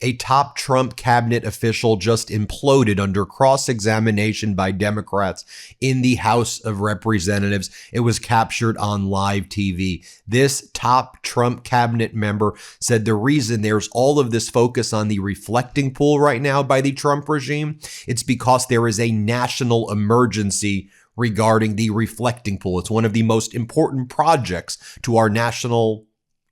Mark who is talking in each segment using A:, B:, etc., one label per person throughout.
A: A top Trump cabinet official just imploded under cross-examination by Democrats in the House of Representatives. It was captured on live TV. This top Trump cabinet member said the reason there's all of this focus on the reflecting pool right now by the Trump regime, it's because there is a national emergency regarding the reflecting pool. It's one of the most important projects to our national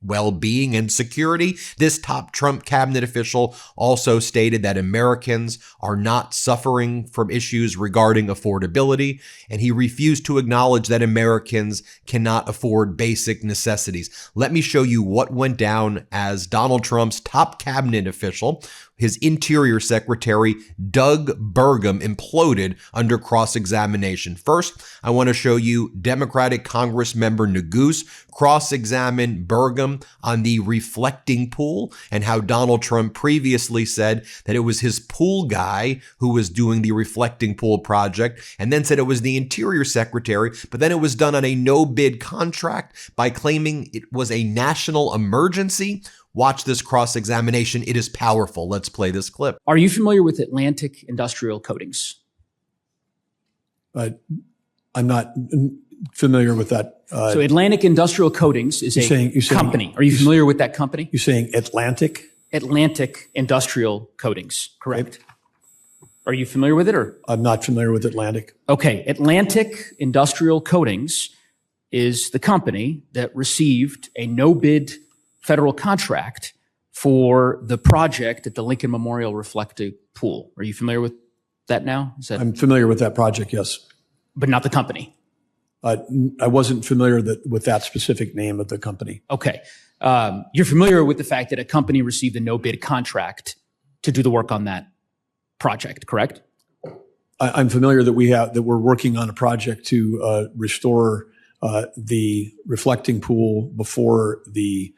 A: well-being and security. This top Trump cabinet official also stated that Americans are not suffering from issues regarding affordability, and he refused to acknowledge that Americans cannot afford basic necessities. Let me show you what went down as Donald Trump's top cabinet official, his Interior Secretary, Doug Burgum, imploded under cross-examination. First, I want to show you Democratic Congress member Neguse cross-examine Burgum on the reflecting pool and how Donald Trump previously said that it was his pool guy who was doing the reflecting pool project, and then said it was the Interior Secretary, but then it was done on a no-bid contract by claiming it was a national emergency. Watch this cross-examination. It is powerful. Let's play this clip.
B: Are you familiar with Atlantic Industrial Coatings?
C: I'm not familiar with that.
B: So Atlantic Industrial Coatings is a company. Are you familiar with that company?
C: You're saying Atlantic?
B: Atlantic Industrial Coatings, correct? Are you familiar with it, or?
C: I'm not familiar with Atlantic.
B: Okay. Atlantic Industrial Coatings is the company that received a no-bid federal contract for the project at the Lincoln Memorial Reflecting Pool. Are you familiar with that now?
C: I'm familiar with that project, yes.
B: But not the company?
C: I wasn't familiar with that specific name of the company.
B: Okay. You're familiar with the fact that a company received a no-bid contract to do the work on that project, correct?
C: I'm familiar that we're working on a project to restore the reflecting pool before the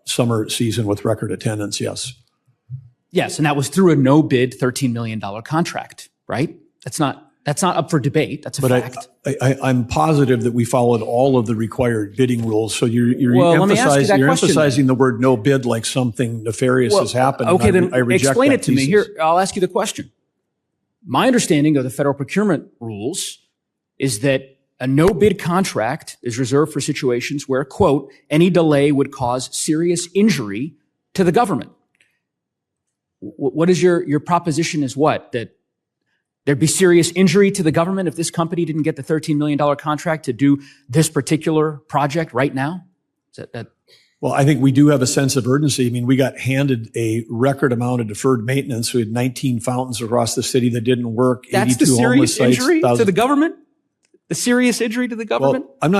C: summer season with record attendance, yes.
B: Yes, and that was through a no-bid $13 million contract, right? That's not up for debate. That's a fact.
C: I'm positive that we followed all of the required bidding rules. So you're emphasizing the word no bid like something nefarious has happened.
B: Okay, then
C: I reject
B: explain
C: that
B: it to me.
C: thesis.
B: Here, I'll ask you the question. My understanding of the federal procurement rules is that a no-bid contract is reserved for situations where, quote, any delay would cause serious injury to the government. What is your proposition is what? That there'd be serious injury to the government if this company didn't get the $13 million contract to do this particular project right now? Is that?
C: Well, I think we do have a sense of urgency. I mean, we got handed a record amount of deferred maintenance. We had 19 fountains across the city that didn't work.
B: That's the serious injury to the government? The serious injury to the government?
C: Well,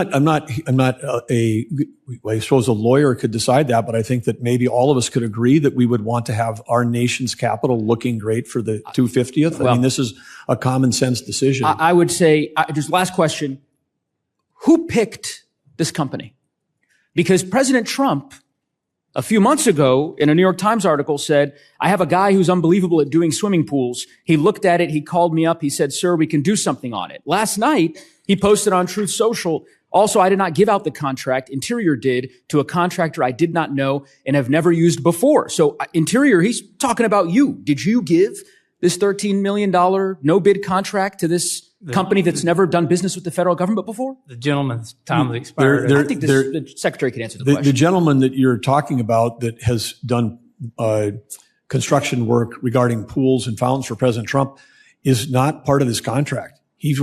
C: I suppose a lawyer could decide that, but I think that maybe all of us could agree that we would want to have our nation's capital looking great for the 250th. I mean, this is a common sense decision.
B: I would say, just last question, who picked this company? Because President Trump, a few months ago, in a New York Times article said, I have a guy who's unbelievable at doing swimming pools. He looked at it. He called me up. He said, sir, we can do something on it. Last night, he posted on Truth Social, also, I did not give out the contract. Interior did to a contractor I did not know and have never used before. So Interior, he's talking about you. Did you give this $13 million no-bid contract to this company that's never done business with the federal government before?
D: The gentleman's time has expired.
B: I think the Secretary can answer the question.
C: The gentleman that you're talking about that has done construction work regarding pools and fountains for President Trump is not part of this contract. He's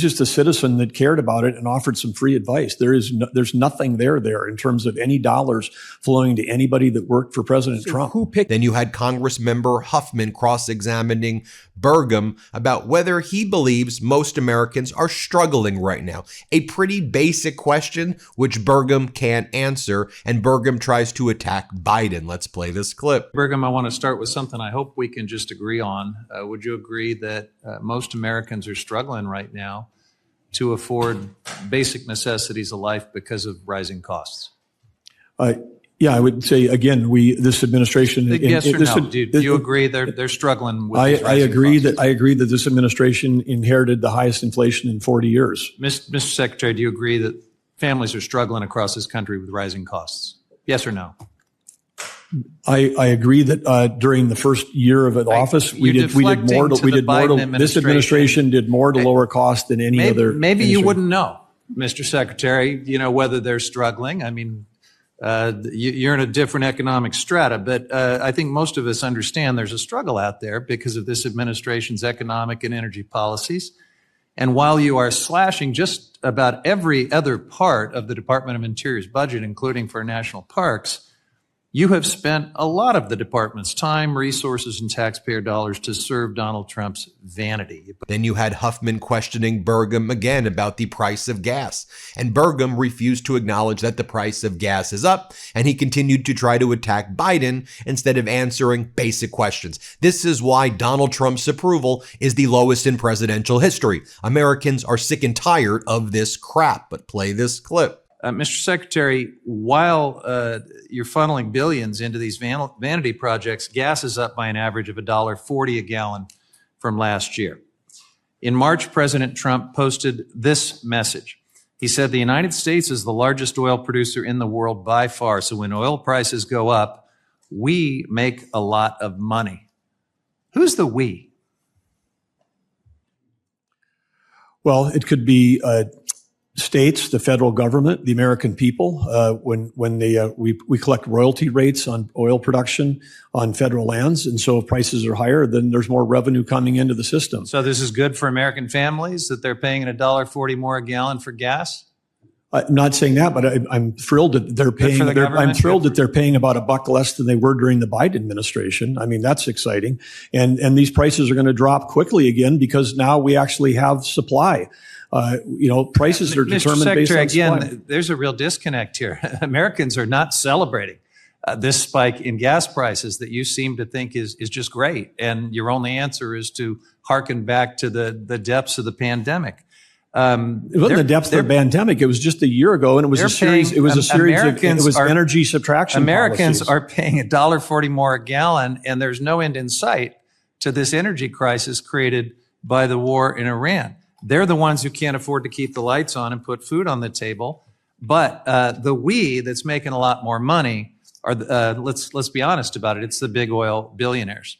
C: just a citizen that cared about it and offered some free advice. There's nothing there in terms of any dollars flowing to anybody that worked for President Trump.
A: Who picked? Then you had Congress member Huffman cross-examining Burgum about whether he believes most Americans are struggling right now. A pretty basic question, which Burgum can't answer, and Burgum tries to attack Biden. Let's play this clip.
E: Burgum, I want to start with something I hope we can just agree on. Would you agree that most Americans are struggling right now to afford basic necessities of life because of rising costs?
C: Yeah, I would say again, this administration.
E: Yes or no? Do you agree they're struggling with these
C: I agree
E: costs?
C: I agree that this administration inherited the highest inflation in 40 years.
E: Mr. Secretary, do you agree that families are struggling across this country with rising costs? Yes or no?
C: I agree that during the first year of office, we did more. This administration did more to lower costs than any other.
E: Maybe you wouldn't know, Mr. Secretary, whether they're struggling. I mean, you're in a different economic strata, but I think most of us understand there's a struggle out there because of this administration's economic and energy policies. And while you are slashing just about every other part of the Department of Interior's budget, including for national parks, you have spent a lot of the department's time, resources, and taxpayer dollars to serve Donald Trump's vanity.
A: Then you had Huffman questioning Burgum again about the price of gas. And Burgum refused to acknowledge that the price of gas is up, and he continued to try to attack Biden instead of answering basic questions. This is why Donald Trump's approval is the lowest in presidential history. Americans are sick and tired of this crap. But play this clip.
E: Mr. Secretary, while you're funneling billions into these vanity projects, gas is up by an average of $1.40 a gallon from last year. In March, President Trump posted this message. He said, "The United States is the largest oil producer in the world by far. So when oil prices go up, we make a lot of money." Who's the we?
C: Well, it could be states, the federal government, the American people. When we collect royalty rates on oil production on federal lands, and so if prices are higher, then there's more revenue coming into the system.
E: So this is good for American families that they're paying $1.40 more a gallon for gas?
C: I'm not saying that, but I'm thrilled that they're paying. I'm thrilled that they're paying about $1 less than they were during the Biden administration. I mean, that's exciting, and these prices are going to drop quickly again because now we actually have supply. Prices are determined based on supply.
E: Again, there's a real disconnect here. Americans are not celebrating this spike in gas prices that you seem to think is just great, and your only answer is to hearken back to the depths of the pandemic.
C: It wasn't the depths of the pandemic. It was just a year ago, and it was a series. It was a series of energy subtraction.
E: Americans
C: policies.
E: are paying $1.40 more a gallon, and there's no end in sight to this energy crisis created by the war in Iran. They're the ones who can't afford to keep the lights on and put food on the table. But the we that's making a lot more money are, let's be honest about it, it's the big oil billionaires.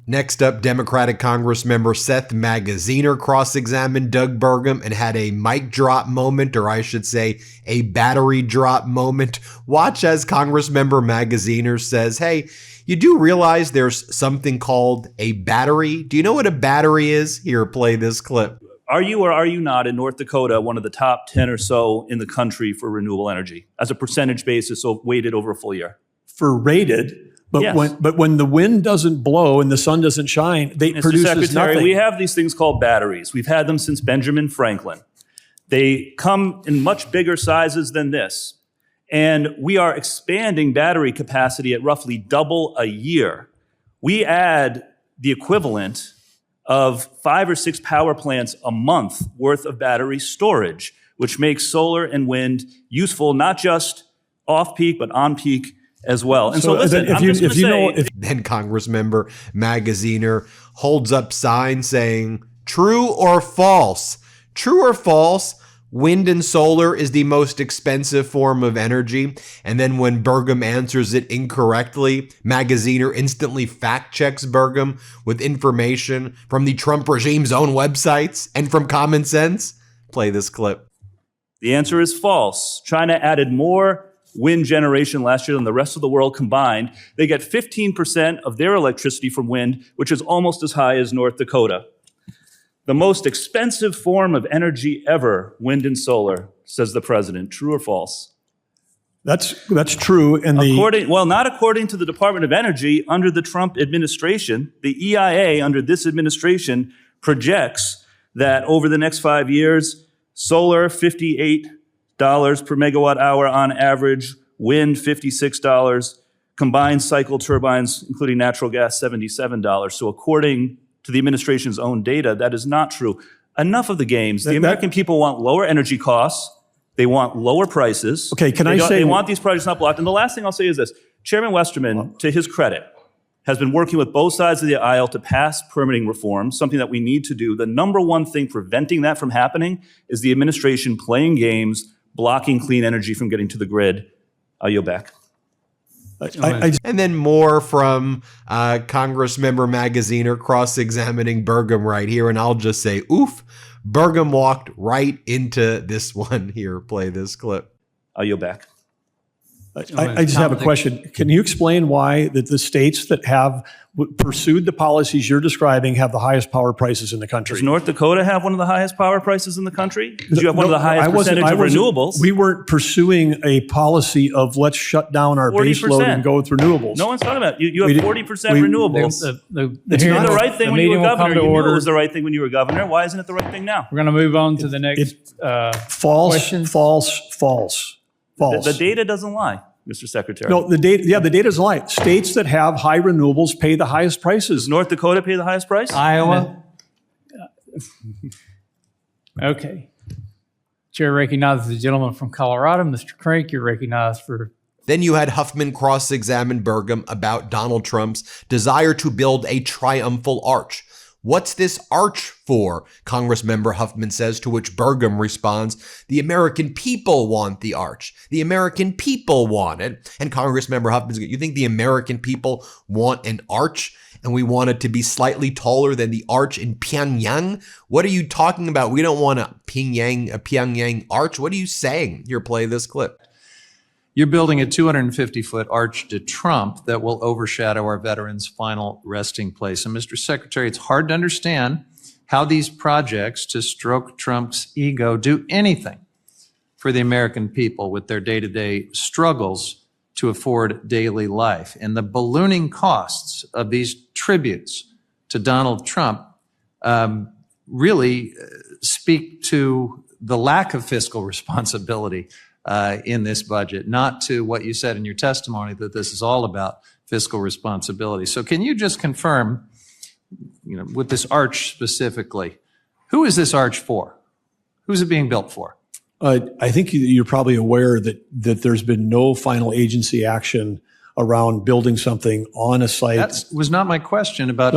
A: Next up, Democratic Congressmember Seth Magaziner cross-examined Doug Burgum and had a mic drop moment, or I should say a battery drop moment. Watch as Congressmember Magaziner says, "Hey, you do realize there's something called a battery? Do you know what a battery is? Here, play this clip."
F: Are you or are you not in North Dakota one of the top 10 or so in the country for renewable energy as a percentage basis, so weighted over a full year?
C: For rated, but yes. when the wind doesn't blow and the sun doesn't shine, they produce nothing.
F: We have these things called batteries. We've had them since Benjamin Franklin. They come in much bigger sizes than this. And we are expanding battery capacity at roughly double a year. We add the equivalent of 5 or 6 power plants a month worth of battery storage, which makes solar and wind useful not just off-peak, but on-peak as well. And so listen,
A: Then Congressmember Magaziner holds up signs saying, "True or false? True or false? Wind and solar is the most expensive form of energy." And then when Burgum answers it incorrectly, Magaziner instantly fact checks Burgum with information from the Trump regime's own websites and from Common Sense. Play this clip.
F: The answer is false. China added more wind generation last year than the rest of the world combined. They get 15% of their electricity from wind, which is almost as high as North Dakota. The most expensive form of energy ever, wind and solar, says the president. True or false?
C: That's true. And
F: not according to the Department of Energy. Under the Trump administration, the EIA under this administration projects that over the next 5 years, solar $58 per megawatt hour on average, wind $56, combined cycle turbines, including natural gas, $77. So according to the administration's own data, that is not true. Enough of the games. The American people want lower energy costs. They want lower prices.
C: Okay,
F: they want these projects not blocked. And the last thing I'll say is this. Chairman Westerman, to his credit, has been working with both sides of the aisle to pass permitting reform, something that we need to do. The number one thing preventing that from happening is the administration playing games, blocking clean energy from getting to the grid. I'll yield back.
A: And then more from Congress member Magaziner cross-examining Burgum right here. And I'll just say, oof, Burgum walked right into this one here. Play this clip.
F: I'll yield back.
C: I just have a question. Can you explain why that the states that have pursued the policies you're describing have the highest power prices in the country?
F: Does North Dakota have one of the highest power prices in the country? Because you have one of the highest percentage of renewables.
C: We weren't pursuing a policy of let's shut down our
F: 40%.
C: base load and go with renewables.
F: No one's talking about it. You have 40% renewables.
C: It's
F: You
C: not
F: did the right thing when you were governor. You knew
D: order.
F: it was the right thing when you were governor. Why isn't it the right thing now?
D: We're going to move on to the next
C: False,
D: question.
C: false.
F: The data doesn't lie, Mr. Secretary.
C: No, the data's a lie. States that have high renewables pay the highest prices.
F: Does North Dakota pay the highest price?
D: Iowa. Okay. Chair recognizes the gentleman from Colorado. Mr. Crank, you're recognized for...
A: Then you had Huffman cross-examine Burgum about Donald Trump's desire to build a triumphal arch. What's this arch for? Congressmember Huffman says, to which Burgum responds, the American people want the arch. The American people want it. And Congressmember Huffman's, you think the American people want an arch? And we want it to be slightly taller than the arch in Pyongyang? What are you talking about? We don't want a Pyongyang arch. What are you saying? Here, play this clip.
E: You're building a 250-foot arch to Trump that will overshadow our veterans' final resting place. And Mr. Secretary, it's hard to understand how these projects to stroke Trump's ego do anything for the American people with their day-to-day struggles to afford daily life. And the ballooning costs of these tributes to Donald Trump really speak to the lack of fiscal responsibility in this budget, not to what you said in your testimony, that this is all about fiscal responsibility. So can you just confirm, with this arch specifically, who is this arch for? Who's it being built for?
C: I think you're probably aware that there's been no final agency action around building something on a site.
E: That was not my question about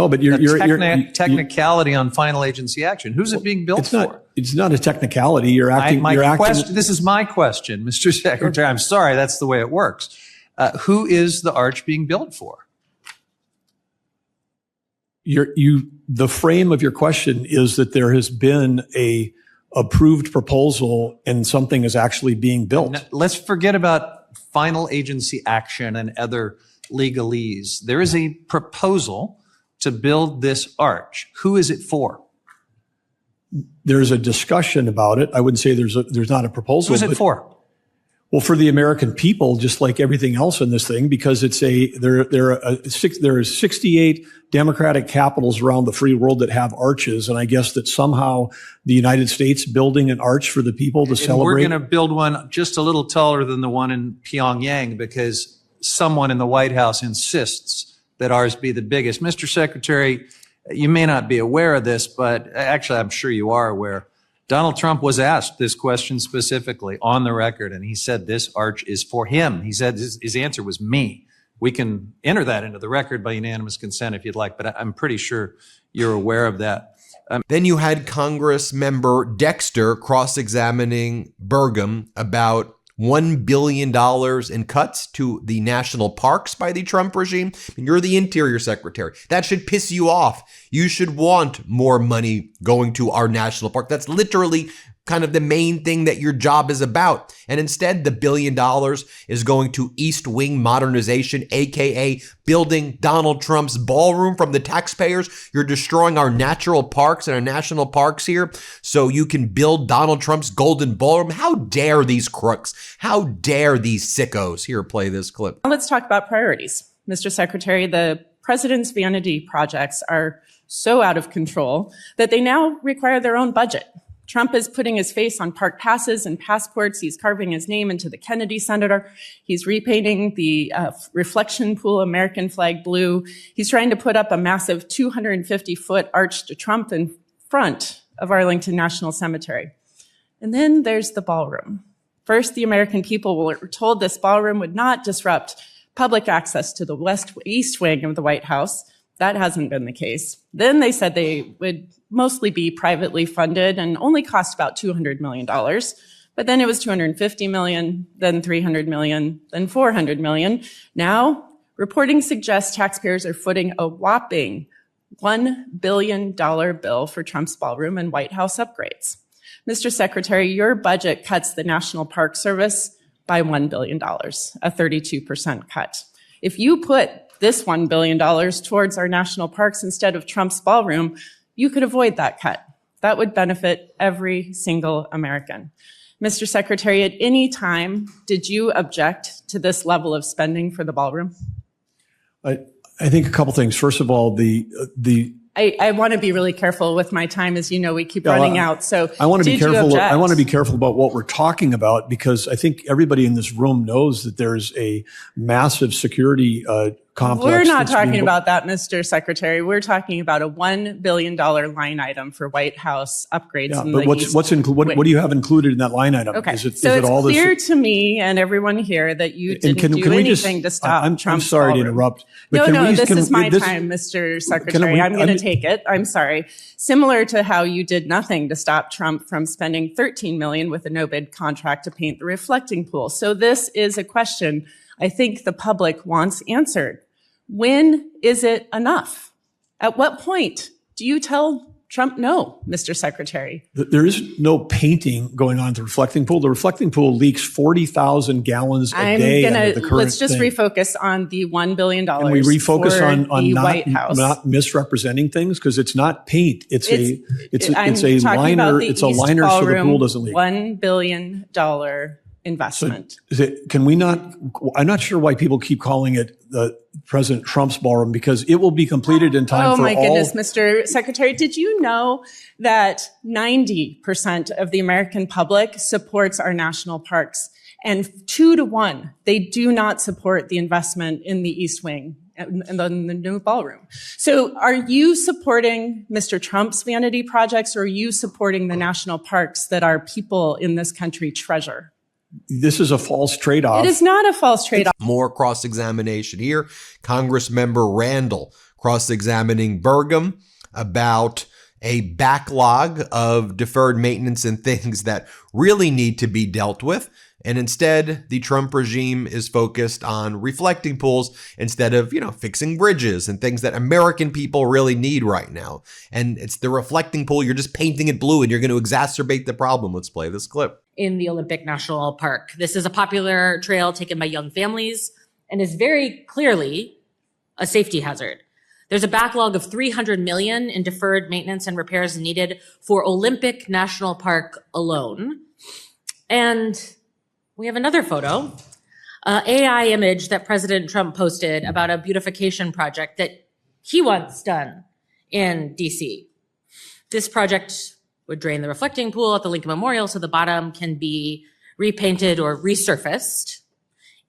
E: technicality on final agency action. Who's it being built for?
C: It's not a technicality. You're acting.
E: This is my question, Mr. Secretary. I'm sorry, that's the way it works. Who is the arch being built for?
C: The frame of your question is that there has been a approved proposal and something is actually being built.
E: Now, let's forget about final agency action and other legalese. There is a proposal to build this arch. Who is it for?
C: There's a discussion about it. I wouldn't say there's not a proposal.
E: Who's it for?
C: Well, for the American people, just like everything else in this thing, because there are 68 democratic capitals around the free world that have arches, and I guess that somehow the United States building an arch for the people to celebrate.
E: We're going to build one just a little taller than the one in Pyongyang because someone in the White House insists that ours be the biggest. Mr. Secretary, you may not be aware of this, but actually I'm sure you are aware. Donald Trump was asked this question specifically on the record, and he said this arch is for him. He said his answer was me. We can enter that into the record by unanimous consent if you'd like, but I'm pretty sure you're aware of that.
A: Then you had Congress member Dexter cross-examining Burgum about $1 billion in cuts to the national parks by the Trump regime. And you're the Interior Secretary. That should piss you off. You should want more money going to our national park. That's literally kind of the main thing that your job is about. And instead, the $1 billion is going to East Wing modernization, aka building Donald Trump's ballroom from the taxpayers. You're destroying our natural parks and our national parks here so you can build Donald Trump's golden ballroom. How dare these crooks? How dare these sickos? Here, play this clip.
G: Let's talk about priorities. Mr. Secretary, the president's vanity projects are so out of control that they now require their own budget. Trump is putting his face on park passes and passports. He's carving his name into the Kennedy Center. He's repainting the reflection pool American flag blue. He's trying to put up a massive 250-foot arch to Trump in front of Arlington National Cemetery. And then there's the ballroom. First, the American people were told this ballroom would not disrupt public access to the east wing of the White House. That hasn't been the case. Then they said they would mostly be privately funded and only cost about $200 million. But then it was 250 million, then 300 million, then 400 million. Now, reporting suggests taxpayers are footing a whopping $1 billion bill for Trump's ballroom and White House upgrades. Mr. Secretary, your budget cuts the National Park Service by $1 billion, a 32% cut. If you put this $1 billion towards our national parks instead of Trump's ballroom, you could avoid that cut. That would benefit every single American. Mr. Secretary, at any time, did you object to this level of spending for the ballroom?
C: I think a couple things. First of all,
G: I want to be really careful with my time. As you know, we keep running out. So
C: I want to be careful.
G: object?
C: I want to be careful about what we're talking about, because I think everybody in this room knows that there's a massive security complex.
G: We're not talking about that, Mr. Secretary. We're talking about a $1 billion line item for White House upgrades.
C: Yeah,
G: in
C: but what do you have included in that line item?
G: Okay,
C: Is it
G: it's
C: all
G: clear
C: this?
G: to me and everyone here that you didn't do anything to stop
C: I'm
G: Trump's
C: sorry to
G: ballroom.
C: interrupt. But
G: No,
C: this
G: is my time, Mr. Secretary. I'm going to take it. I'm sorry. Similar to how you did nothing to stop Trump from spending $13 million with a no-bid contract to paint the reflecting pool. So this is a question I think the public wants answered. When is it enough? At what point do you tell Trump no, Mr. Secretary?
C: There is no painting going on at the reflecting pool. The reflecting pool leaks 40,000 gallons a day under the current
G: let's just
C: thing.
G: refocus on the $1 billion.
C: Can we refocus
G: for
C: on
G: the White House?
C: not misrepresenting things? Because it's not paint. It's a
G: I'm
C: liner.
G: talking about the
C: It's a
G: East
C: liner so the
G: Ballroom
C: pool doesn't leak.
G: $1 billion investment.
C: Can we not? I'm not sure why people keep calling it President Trump's ballroom, because it will be completed in time
G: Oh
C: for
G: my
C: all.
G: goodness, Mr. Secretary, did you know that 90% of the American public supports our national parks? And 2 to 1, they do not support the investment in the East Wing and the new ballroom. So are you supporting Mr. Trump's vanity projects, or are you supporting the national parks that our people in this country treasure?
C: This is a false trade-off.
G: It is not a false trade-off.
A: More cross-examination here. Congressmember Randall cross-examining Burgum about a backlog of deferred maintenance and things that really need to be dealt with. And instead, the Trump regime is focused on reflecting pools instead of, fixing bridges and things that American people really need right now. And it's the reflecting pool. You're just painting it blue and you're going to exacerbate the problem. Let's play this clip.
H: In the Olympic National Park. This is a popular trail taken by young families and is very clearly a safety hazard. There's a backlog of $300 million in deferred maintenance and repairs needed for Olympic National Park alone. And we have another photo, AI image that President Trump posted about a beautification project that he wants done in DC. This project would drain the reflecting pool at the Lincoln Memorial so the bottom can be repainted or resurfaced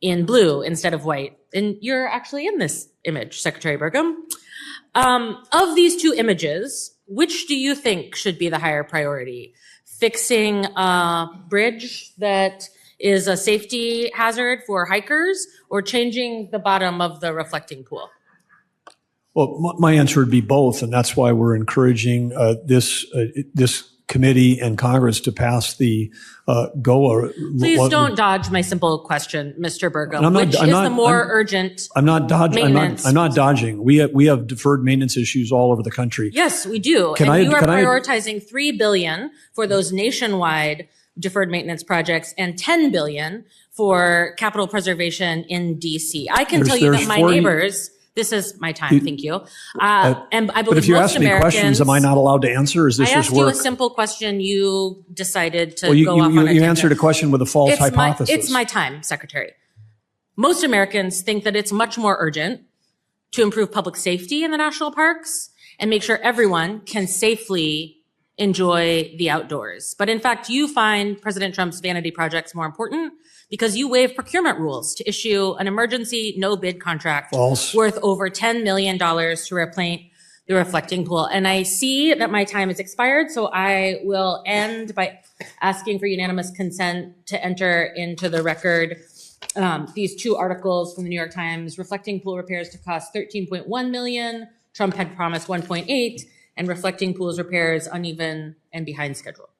H: in blue instead of white. And you're actually in this image, Secretary Burgum. Of these two images, which do you think should be the higher priority? Fixing a bridge that is a safety hazard for hikers, or changing the bottom of the reflecting pool?
C: Well, my answer would be both, and that's why we're encouraging this committee and Congress to pass the GOA.
H: Please don't dodge my simple question, Mr. Burgum. Which is the more urgent?
C: I'm not dodging. I'm not dodging. We have deferred maintenance issues all over the country.
H: Yes, we do. You are prioritizing $3 billion for those nationwide deferred maintenance projects and $10 billion for capital preservation in DC. I can tell you that my neighbors. This is my time, thank you. And I believe
C: but if you ask me
H: Americans,
C: questions, am I not allowed to answer? Is this
H: I asked
C: just work?
H: you a simple question. You decided to
C: you
H: go off on a tangent.
C: You answered a question with a false hypothesis.
H: It's my time, Secretary. Most Americans think that it's much more urgent to improve public safety in the national parks and make sure everyone can safely enjoy the outdoors. But in fact, you find President Trump's vanity projects more important because you waive procurement rules to issue an emergency no-bid contract worth over $10 million to repaint the reflecting pool. And I see that my time has expired, so I will end by asking for unanimous consent to enter into the record these two articles from the New York Times: reflecting pool repairs to cost $13.1 million. Trump had promised $1.8, and reflecting pools repairs uneven and behind schedule.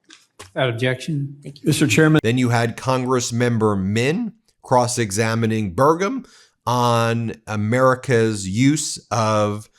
D: Without objection.
C: Mr. Chairman.
A: Then you had Congress member Min cross-examining Burgum on America's use of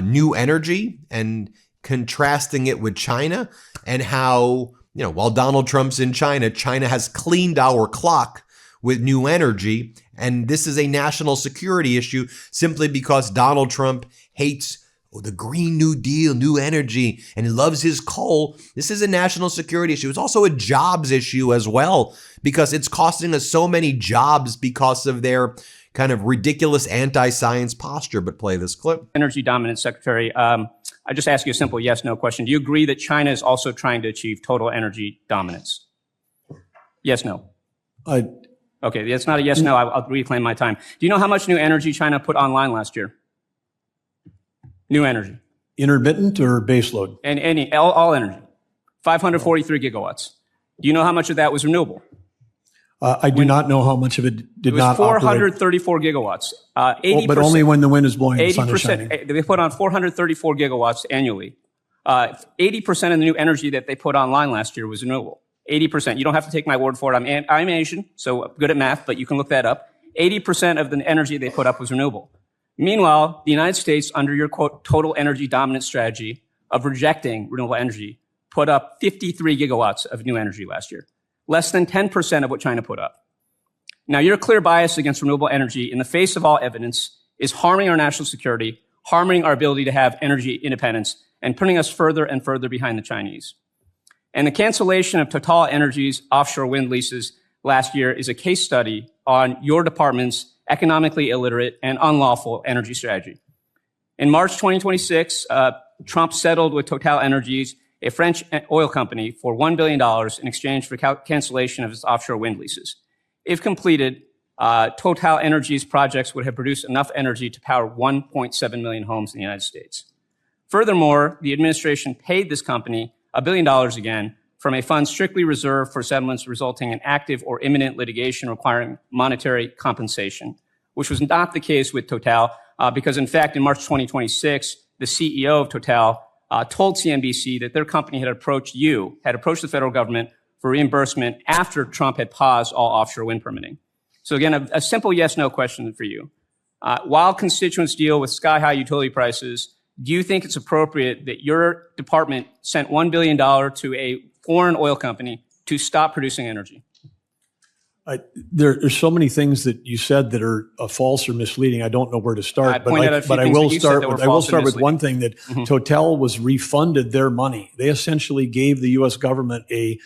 A: new energy and contrasting it with China, and how, while Donald Trump's in China, China has cleaned our clock with new energy. And this is a national security issue simply because Donald Trump hates the Green New Deal, new energy, and he loves his coal. This is a national security issue. It's also a jobs issue as well, because it's costing us so many jobs because of their kind of ridiculous anti-science posture. But play this clip.
I: Energy dominance, Secretary. I just ask you a simple yes/no question. Do you agree that China is also trying to achieve total energy dominance? Yes, no. Okay, that's not a yes/no. I'll reclaim my time. Do you know how much new energy China put online last year? New energy.
C: Intermittent or baseload?
I: And all energy. 543 gigawatts. Do you know how much of that was renewable?
C: I do not know how much of it did not operate.
I: 434 gigawatts. 80%,
C: but only when the wind is blowing and the sun is shining.
I: 80%. They put on 434 gigawatts annually. 80% of the new energy that they put online last year was renewable. 80%. You don't have to take my word for it. I'm Asian, so good at math, but you can look that up. 80% of the energy they put up was renewable. Meanwhile, the United States, under your quote, total energy dominance strategy of rejecting renewable energy, put up 53 gigawatts of new energy last year. Less than 10% of what China put up. Now, your clear bias against renewable energy in the face of all evidence is harming our national security, harming our ability to have energy independence, and putting us further and further behind the Chinese. And the cancellation of Total Energy's offshore wind leases last year is a case study on your department's economically illiterate and unlawful energy strategy. In March 2026, Trump settled with Total Energies, a French oil company, for $1 billion in exchange for cancellation of its offshore wind leases. If completed, Total Energies projects would have produced enough energy to power 1.7 million homes in the United States. Furthermore, the administration paid this company $1 billion again from a fund strictly reserved for settlements resulting in active or imminent litigation requiring monetary compensation, which was not the case with Total, because in fact, in March 2026, the CEO of Total told CNBC that their company had approached the federal government for reimbursement after Trump had paused all offshore wind permitting. So again, a simple yes/no question for you. While constituents deal with sky-high utility prices, do you think it's appropriate that your department sent $1 billion to a foreign oil company to stop producing energy?
C: There's so many things that you said that are false or misleading. I don't know where to start, but I will start with one thing that Total was refunded their money. They essentially gave the U.S. government a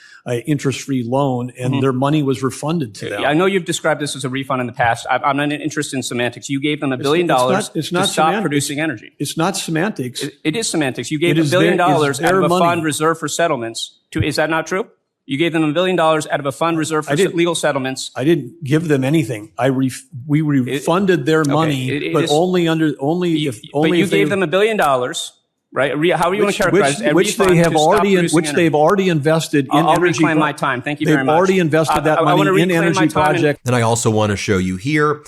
C: interest-free loan, and their money was refunded to them.
I: I know you've described this as a refund in the past. I'm not interested in semantics. You gave them $1 billion to stop producing energy.
C: It's not semantics.
I: It is semantics. You gave $1 billion out of a fund reserved for settlements. Is that not true? You gave them $1 billion out of a fund reserved for legal settlements.
C: I didn't give them anything. We refunded their money, but only if
I: you gave them $1 billion, right? How do you want to characterize it?
C: Which they've already invested in energy.
I: I'll reclaim my time. Thank you very much.
C: They've already invested that money in energy projects.
A: And I also want to show you here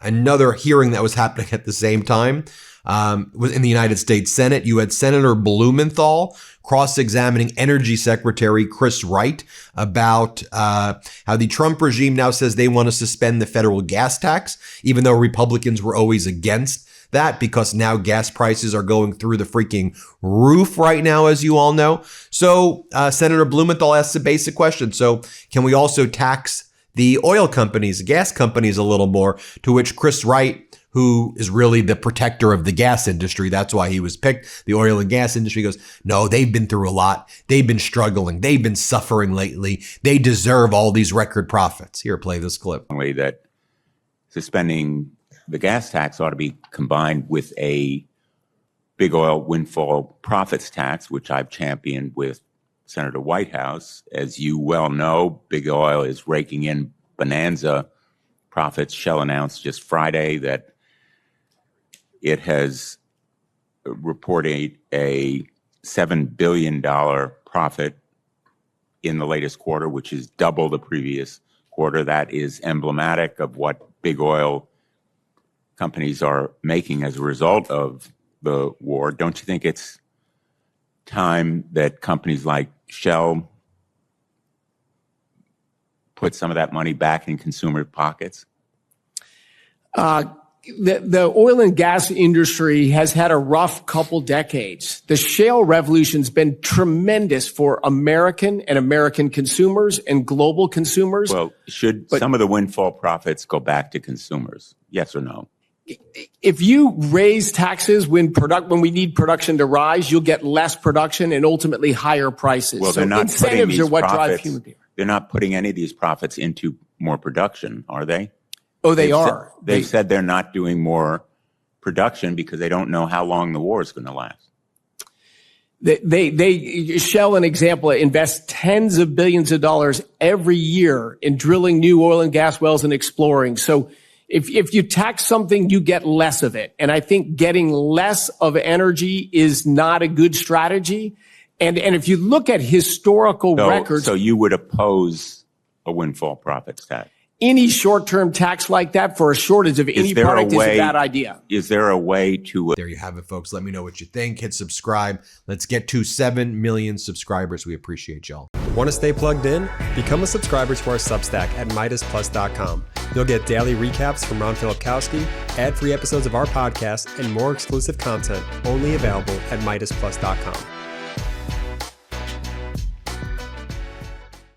A: another hearing that was happening at the same time. Was in the United States Senate. You had Senator Blumenthal cross-examining Energy Secretary Chris Wright about how the Trump regime now says they want to suspend the federal gas tax, even though Republicans were always against that because now gas prices are going through the freaking roof right now, as you all know. So Senator Blumenthal asks a basic question. So can we also tax the oil companies, the gas companies a little more? To which Chris Wright, who is really the protector of the gas industry, that's why he was picked, the oil and gas industry, goes, no, they've been through a lot. They've been struggling. They've been suffering lately. They deserve all these record profits. Here, play this clip.
J: That suspending the gas tax ought to be combined with a big oil windfall profits tax, which I've championed with Senator Whitehouse. As you well know, big oil is raking in bonanza profits. Shell announced just Friday that it has reported a $7 billion profit in the latest quarter, which is double the previous quarter. That is emblematic of what big oil companies are making as a result of the war. Don't you think it's time that companies like Shell put some of that money back in consumer pockets?
K: The oil and gas industry has had a rough couple decades. The shale revolution's been tremendous for American and American consumers and global consumers.
J: Well, should some of the windfall profits go back to consumers? Yes or no?
K: If you raise taxes when we need production to rise, you'll get less production and ultimately higher prices.
J: Well,
K: so
J: they're not
K: incentives are what drive human behavior.
J: They're not putting any of these profits into more production, are they?
K: Oh, they are.
J: They've said they're not doing more production because they don't know how long the war is going to last.
K: Shell, an example, invests tens of billions of dollars every year in drilling new oil and gas wells and exploring. So if you tax something, you get less of it. And I think getting less of energy is not a good strategy. And if you look at historical records.
J: So you would oppose a windfall profits tax?
K: Any short-term tax like that for a shortage of any product is a bad idea.
J: Is there a way to...
A: There you have it, folks. Let me know what you think. Hit subscribe. Let's get to 7 million subscribers. We appreciate y'all.
L: Want to stay plugged in? Become a subscriber to our Substack at MeidasPlus.com. You'll get daily recaps from Ron Filipkowski, ad-free episodes of our podcast, and more exclusive content only available at MeidasPlus.com.